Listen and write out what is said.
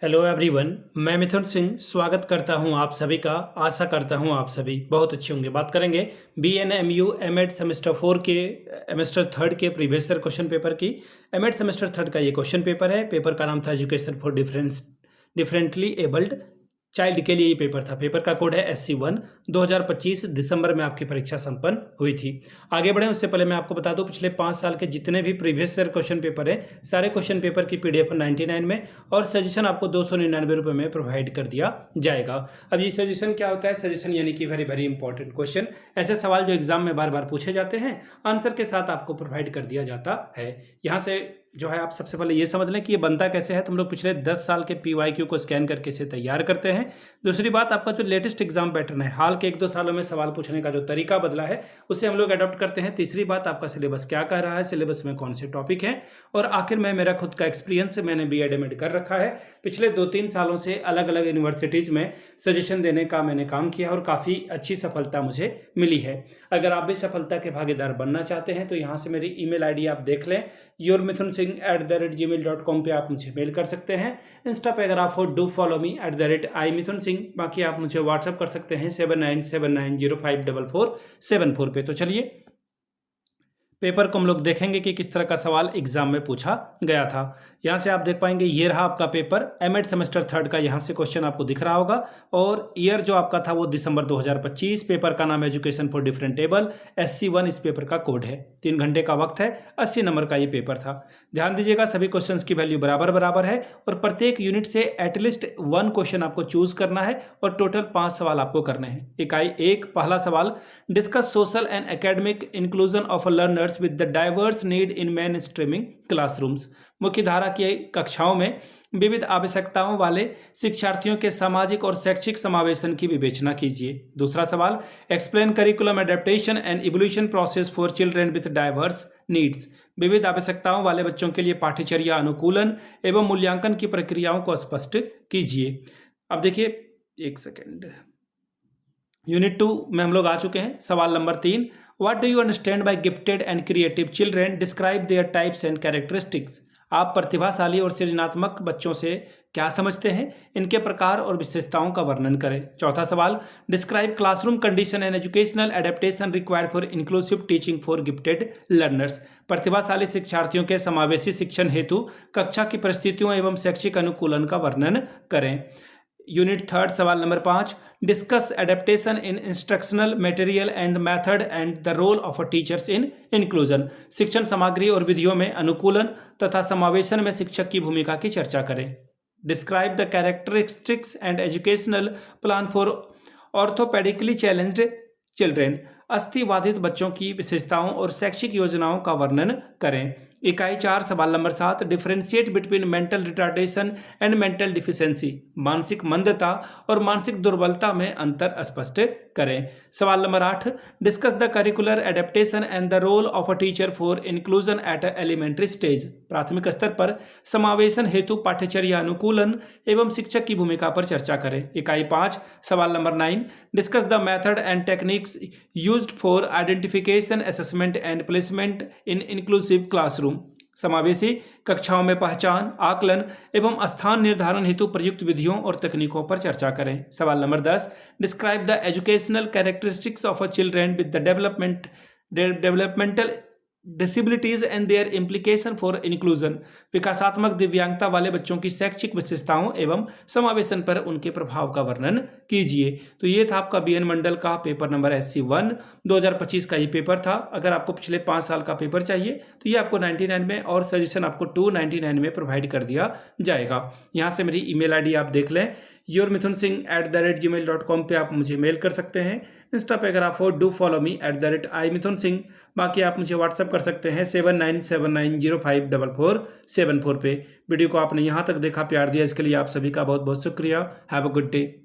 Hello everyone, मैं मिथुन सिंह स्वागत करता हूं आप सभी का। आशा करता हूं आप सभी बहुत अच्छे होंगे। बात करेंगे BNMU एमएड सेमेस्टर 4 के सेमेस्टर थर्ड के प्रीवियस ईयर क्वेश्चन पेपर की। एमएड सेमेस्टर थर्ड का ये क्वेश्चन पेपर है। पेपर का नाम था education for differently abled child के लिए ये पेपर था। पेपर का कोड है SC1। 2025 दिसंबर में आपकी परीक्षा संपन्न हुई थी। आगे बढ़े उससे पहले मैं आपको बता दूं, पिछले 5 साल के जितने भी प्रीवियस ईयर क्वेश्चन पेपर है, सारे क्वेश्चन पेपर की PDF 99 में और सजेशन आपको 299 रुपये में प्रोवाइड कर दिया जाएगा। अब ये सजेशन क्या होता है? सजेशन यानी कि वेरी वेरी इंपॉर्टेंट क्वेश्चन, ऐसे सवाल जो एग्जाम में बार बार पूछे जाते हैं, आंसर के साथ आपको प्रोवाइड कर दिया जाता है। यहाँ से जो है आप सबसे पहले ये समझ लें कि ये बनता कैसे है। तुम लोग पिछले 10 साल के PYQ को स्कैन करके इसे तैयार करते हैं। दूसरी बात, आपका जो लेटेस्ट एग्जाम पैटर्न है, हाल के 1-2 सालों में सवाल पूछने का जो तरीका बदला है, उसे हम लोग अडॉप्ट करते हैं। तीसरी बात, आपका सिलेबस क्या कह रहा है, सिलेबस में कौन से टॉपिक हैं, और आखिर में मेरा खुद का एक्सपीरियंस, मैंने B.Ed M.Ed कर रखा है। पिछले 2-3 सालों से अलग अलग यूनिवर्सिटीज़ में सजेशन देने का मैंने काम किया और काफ़ी अच्छी सफलता मुझे मिली है। अगर आप भी सफलता के भागीदार बनना चाहते हैं तो यहाँ से मेरी ईमेल ID आप देख लें, yourmithunsingh@gmail.com पे आप मुझे मेल कर सकते हैं। इंस्टा पे अगर आप हो, डू फॉलो मी @imithunsingh। बाकी आप मुझे व्हाट्सअप कर सकते हैं 7979054474 पे। तो चलिए पेपर को हम लोग देखेंगे कि किस तरह का सवाल एग्जाम में पूछा गया था। यहाँ से आप देख पाएंगे, ये रहा आपका पेपर एमएड सेमेस्टर थर्ड का। यहाँ से क्वेश्चन आपको दिख रहा होगा और ईयर जो आपका था वो दिसंबर 2025। पेपर का नाम education for different able, SC1 इस पेपर का कोड है। 3 घंटे का वक्त है, 80 नंबर का ये पेपर था। ध्यान दीजिएगा, सभी क्वेश्चन की वैल्यू बराबर है और प्रत्येक यूनिट से एटलीस्ट 1 क्वेश्चन आपको चूज करना है और टोटल 5 सवाल आपको करने हैं। इकाई 1, पहला सवाल, discuss social and academic inclusion of learners with the diverse need in mainstreaming classrooms। मुख्य धारा की कक्षाओं में विविध आवश्यकताओं वाले शिक्षार्थियों के सामाजिक और शैक्षिक समावेशन की विवेचना कीजिए। दूसरा सवाल, explain curriculum adaptation and evolution process for children with diverse needs. विविध आवश्यकताओं वाले बच्चों के लिए पाठ्यचर्या अनुकूलन एवं मूल्यांकन की प्रक्रियाओं को स्पष्ट कीजिए। अब देखिए, एक सेकेंड, यूनिट 2 में हम लोग आ चुके हैं। सवाल number 3, what do you understand by gifted and creative children, describe their types and characteristics. आप प्रतिभाशाली और सृजनात्मक बच्चों से क्या समझते हैं, इनके प्रकार और विशेषताओं का वर्णन करें। चौथा सवाल, describe classroom condition and educational adaptation required for inclusive teaching for gifted learners. प्रतिभाशाली शिक्षार्थियों के समावेशी शिक्षण हेतु कक्षा की परिस्थितियों एवं शैक्षिक अनुकूलन का वर्णन करें। यूनिट 3 सवाल number 5, discuss adaptation in instructional material and method and the role of a teachers in inclusion. शिक्षण सामग्री और विधियों में अनुकूलन तथा समावेशन में शिक्षक की भूमिका की चर्चा करें। Describe the characteristics and educational plan for orthopedically challenged children. अस्थिबाधित बच्चों की विशेषताओं और शैक्षिक योजनाओं का वर्णन करें। इकाई 4 सवाल number 7, differentiate between mental retardation and mental deficiency. मानसिक मंदता और मानसिक दुर्बलता में अंतर स्पष्ट करें। सवाल number 8, discuss the curricular adaptation and the role of a teacher for inclusion at elementary stage. प्राथमिक स्तर पर समावेशन हेतु पाठ्यचर्या अनुकूलन एवं शिक्षक की भूमिका पर चर्चा करें। इकाई 5 सवाल number 9, discuss the method and techniques used for identification, assessment and placement in inclusive classroom. समावेशी कक्षाओं में पहचान, आकलन एवं स्थान निर्धारण हेतु प्रयुक्त विधियों और तकनीकों पर चर्चा करें। सवाल number 10, describe the educational characteristics of a children with the developmental disabilities and their implication for inclusion. विकासात्मक दिव्यांगता वाले बच्चों की शैक्षिक विशेषताओं एवं समावेशन पर उनके प्रभाव का वर्णन कीजिए। तो ये था आपका BN मंडल का पेपर नंबर SC1 2025 का ये पेपर था। अगर आपको पिछले 5 साल का पेपर चाहिए तो ये आपको 99 में और सजेशन आपको 299 में प्रोवाइड कर दिया जाएगा। यहाँ से मेरी ईमेल ID आप देख लें, yourmithunsingh@gmail.com पे आप मुझे मेल कर सकते हैं। इंस्टा पे अगर आप हो, डू फॉलो मी @imithunsingh। बाकी आप मुझे व्हाट्सअप कर सकते हैं 7979054474 पे। वीडियो को आपने यहाँ तक देखा, प्यार दिया, इसके लिए आप सभी का बहुत बहुत शुक्रिया। Have a good day.